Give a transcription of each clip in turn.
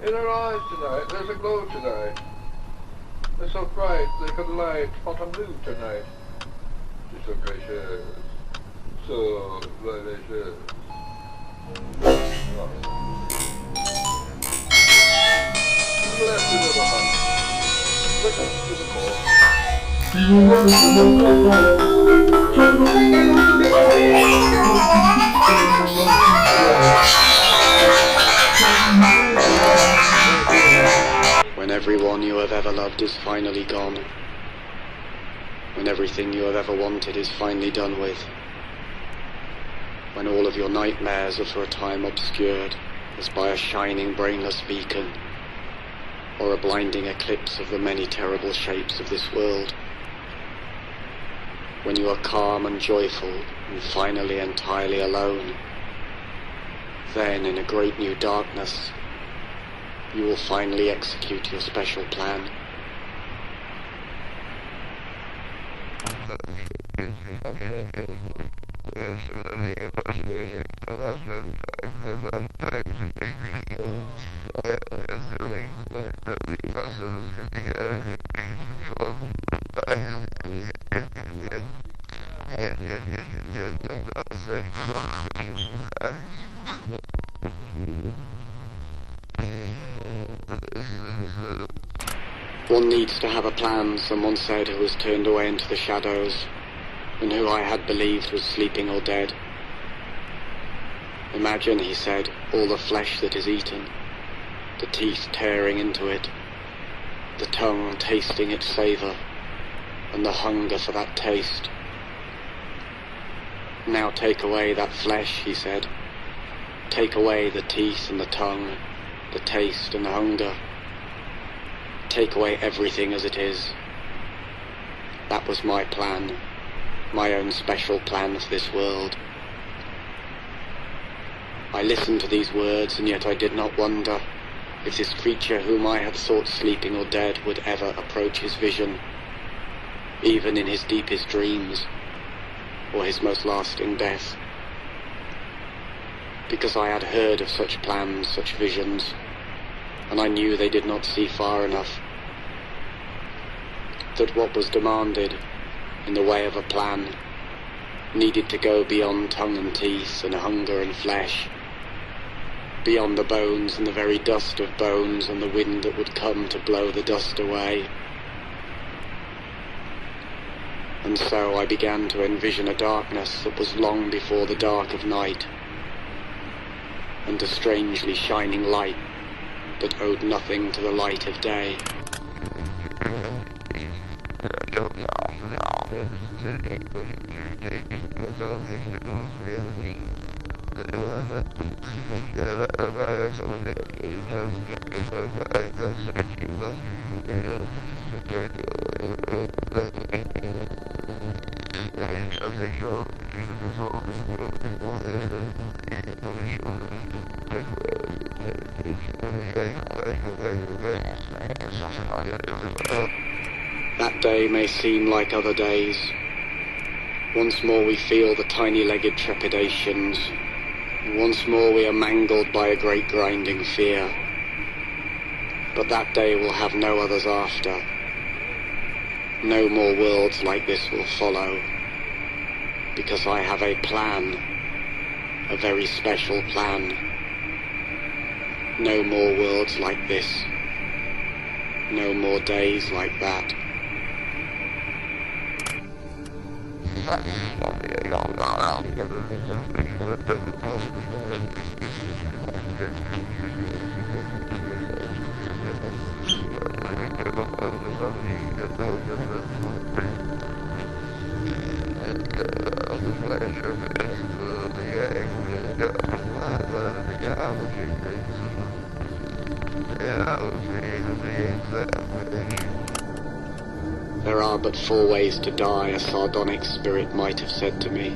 In her eyes tonight, there's a glow tonight. They're so bright, they could light Fontainebleau tonight. She's so gracious, so vivacious. Oh. Blessed little hunt. Listen to the call. When everyone you have ever loved is finally gone, when everything you have ever wanted is finally done with, when all of your nightmares are for a time obscured as by a shining brainless beacon, or a blinding eclipse of the many terrible shapes of this world, when you are calm and joyful and finally entirely alone, then in a great new darkness you will finally execute your special plan. One needs to have a plan, someone said, who was turned away into the shadows, and who I had believed was sleeping or dead. Imagine, he said, all the flesh that is eaten, the teeth tearing into it, the tongue tasting its savour, and the hunger for that taste. Now take away that flesh, he said. Take away the teeth and the tongue, the taste and the hunger. Take away everything as it is. That was my plan, my own special plan for this world. I listened to these words, and yet I did not wonder if this creature whom I had thought sleeping or dead would ever approach his vision, even in his deepest dreams, or his most lasting death. Because I had heard of such plans, such visions, and I knew they did not see far enough. That what was demanded in the way of a plan needed to go beyond tongue and teeth and hunger and flesh, beyond the bones and the very dust of bones and the wind that would come to blow the dust away. And so I began to envision a darkness that was long before the dark of night, and a strangely shining light that owed nothing to the light of day. That day may seem like other days. Once more we feel the tiny-legged trepidations. Once more we are mangled by a great grinding fear. But that day will have no others after. No more worlds like this will follow. Because I have a plan. A very special plan. No more worlds like this. No more days like that. There are but 4 ways to die, a sardonic spirit might have said to me.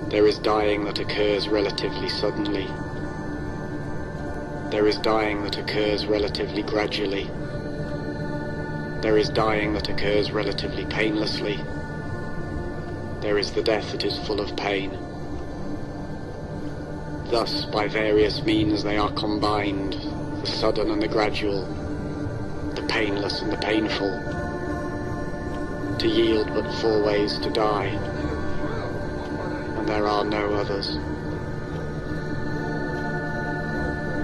There is dying that occurs relatively suddenly. There is dying that occurs relatively gradually. There is dying that occurs relatively painlessly. There is the death that is full of pain. Thus, by various means they are combined, the sudden and the gradual, the painless and the painful, to yield but 4 ways to die, and there are no others.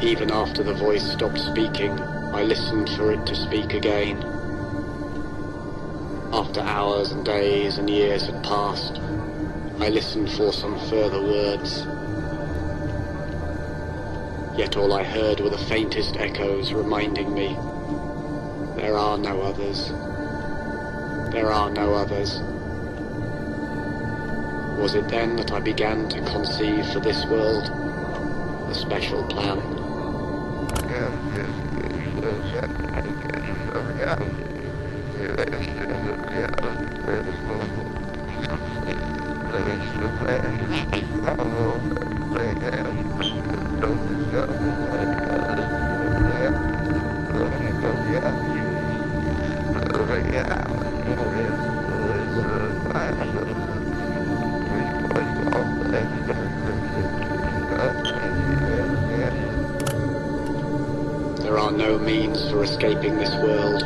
Even after the voice stopped speaking, I listened for it to speak again. After hours and days and years had passed, I listened for some further words. Yet all I heard were the faintest echoes reminding me, there are no others. There are no others. Was it then that I began to conceive for this world a special plan? There are no means for escaping this world.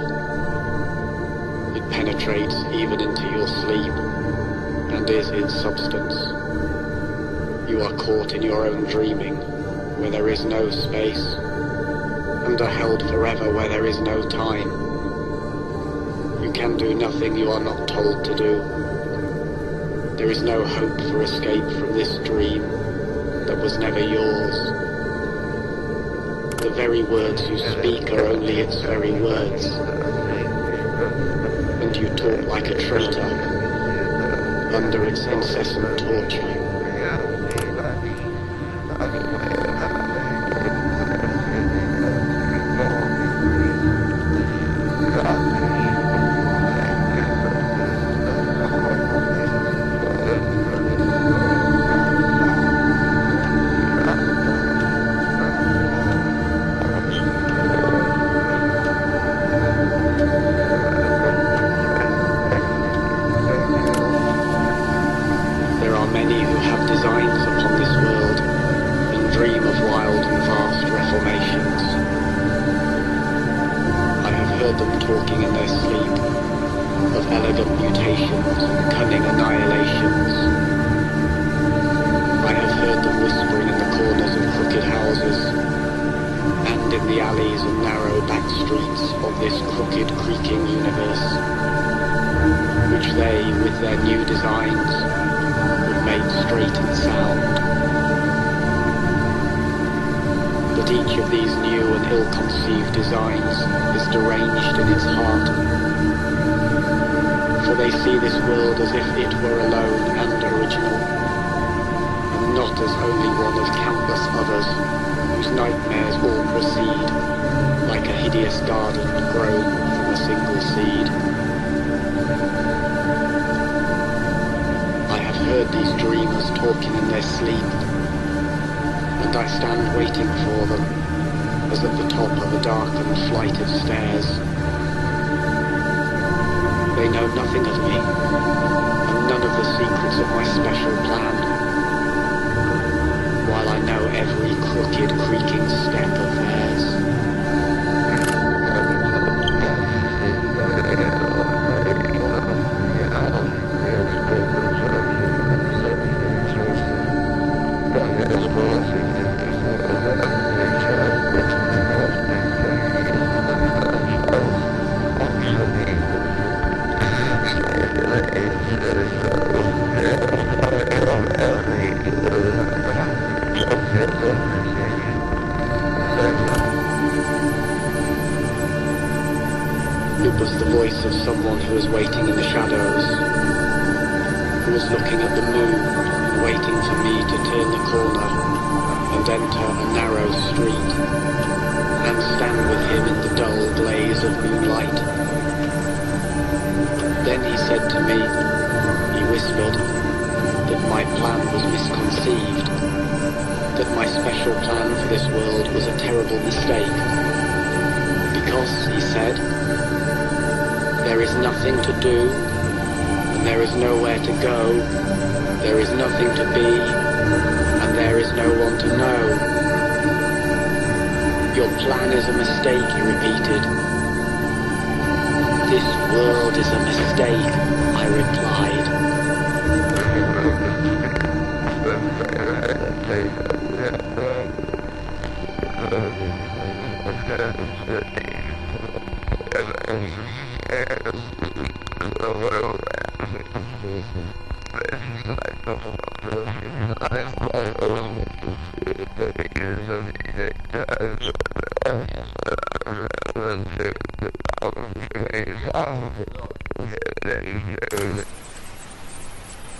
It penetrates even into your sleep, and is its substance. You are caught in your own dreaming, where there is no space, and are held forever where there is no time. You can do nothing you are not told to do. There is no hope for escape from this dream that was never yours. The very words you speak are only its very words, and you talk like a traitor under its incessant torture. It was the voice of someone who was waiting in the shadows, who was looking at the moon and waiting for me to turn the corner and enter a narrow street and stand with him in the dull glaze of moonlight. Then he said to me, he whispered, that my plan was misconceived, that my special plan for this world was a terrible mistake, because, he said, there is nothing to do, and there is nowhere to go, there is nothing to be, and there is no one to know. Your plan is a mistake, he repeated. This world is a mistake, I replied.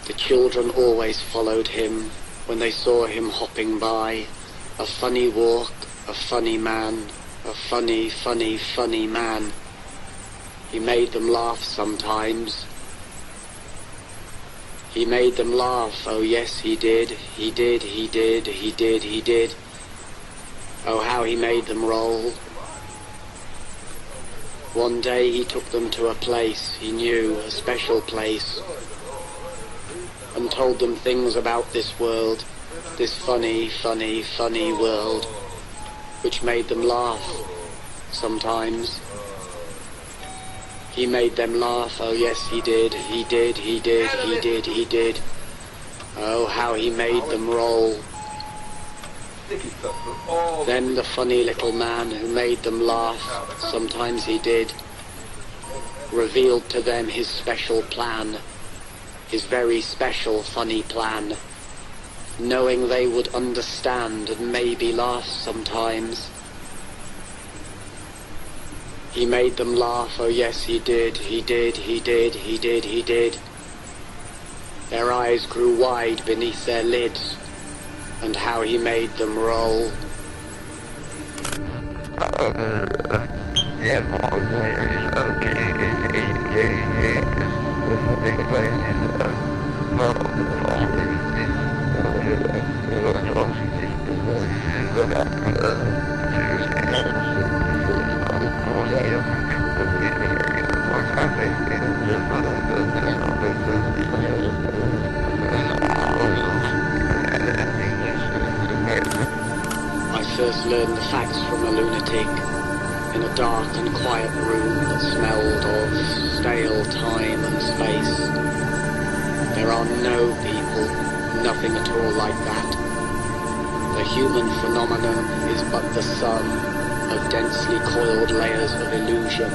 The children always followed him when they saw him hopping by. A funny walk, a funny man, a funny, funny, funny man. He made them laugh sometimes. He made them laugh, oh yes he did, he did, he did, he did, he did. Oh how he made them roll. One day he took them to a place he knew, a special place, and told them things about this world, this funny, funny, funny world, which made them laugh sometimes. He made them laugh, oh yes he did, he did, he did, he did, he did. Oh how he made them roll. Then the funny little man who made them laugh, sometimes he did, revealed to them his special plan, his very special funny plan, knowing they would understand and maybe laugh sometimes. He made them laugh, oh yes he did, he did, he did, he did, he did. Their eyes grew wide beneath their lids, and how he made them roll. I first learned the facts from a lunatic in a dark and quiet room that smelled of stale time and space. There are no people, nothing at all like that. The human phenomenon is but the sum of densely coiled layers of illusion,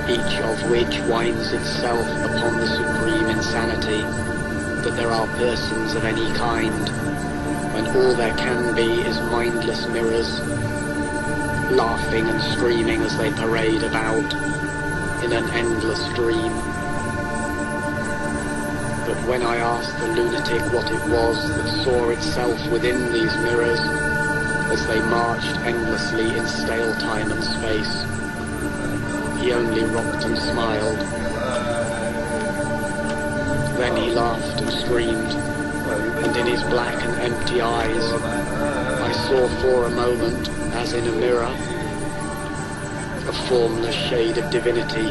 each of which winds itself upon the supreme insanity that there are persons of any kind, when all there can be is mindless mirrors, laughing and screaming as they parade about in an endless dream. But when I asked the lunatic what it was that saw itself within these mirrors as they marched endlessly in stale time and space, he only rocked and smiled. Then he laughed and screamed, and in his black and empty eyes I saw for a moment, as in a mirror, a formless shade of divinity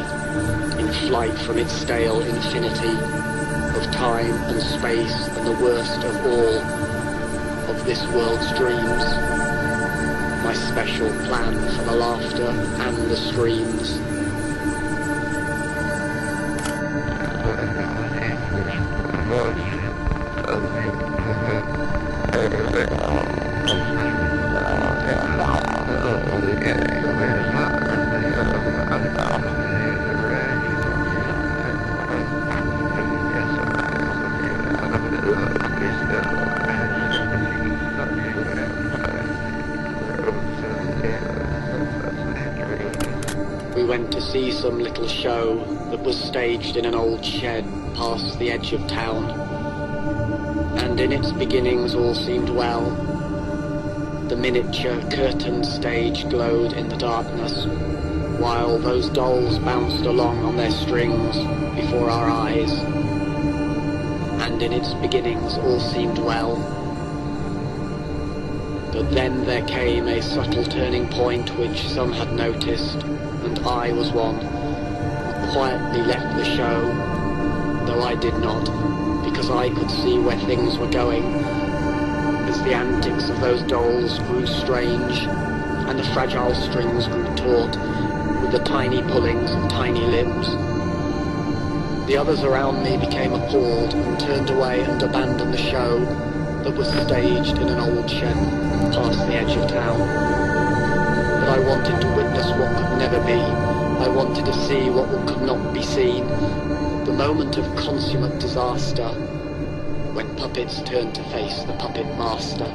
in flight from its stale infinity of time and space, and the worst of all of this world's dreams, my special plan for the laughter and the screams. We went to see some little show that was staged in an old shed past the edge of town, and in its beginnings all seemed well. The miniature curtained stage glowed in the darkness, while those dolls bounced along on their strings before our eyes, and in its beginnings all seemed well. But then there came a subtle turning point which some had noticed, and I was one, who quietly left the show though I did not, because I could see where things were going, as the antics of those dolls grew strange, and the fragile strings grew taut, with the tiny pullings of tiny limbs. The others around me became appalled and turned away and abandoned the show that was staged in an old shed past the edge of town. But I wanted to witness what could never be. I wanted to see what could not be seen. The moment of consummate disaster, when puppets turned to face the puppet master.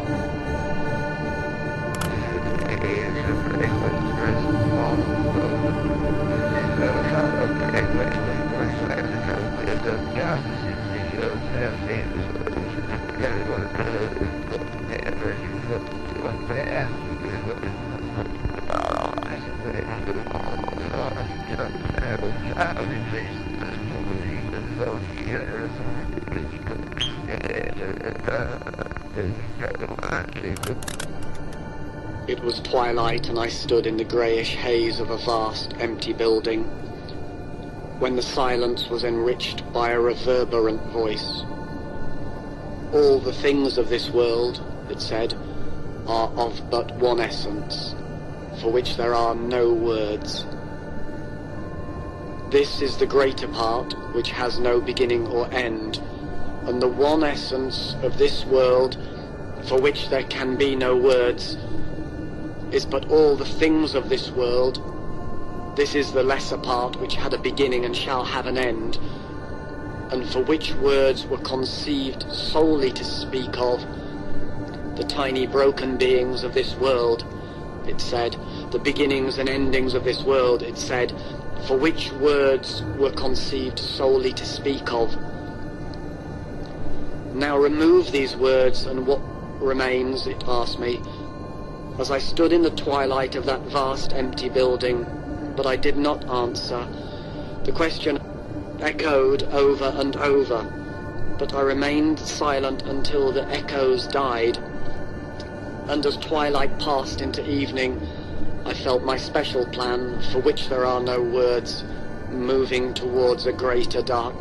It was twilight, and I stood in the greyish haze of a vast, empty building, when the silence was enriched by a reverberant voice. All the things of this world, it said, are of but one essence, for which there are no words. This is the greater part, which has no beginning or end, and the one essence of this world, for which there can be no words, is but all the things of this world. This is the lesser part, which had a beginning and shall have an end, and for which words were conceived solely to speak of. The tiny broken beings of this world, it said, the beginnings and endings of this world, it said, for which words were conceived solely to speak of. Now remove these words, and what remains, it asked me, as I stood in the twilight of that vast empty building. But I did not answer. The question echoed over and over, but I remained silent until the echoes died. And as twilight passed into evening, I felt my special plan, for which there are no words, moving towards a greater darkness.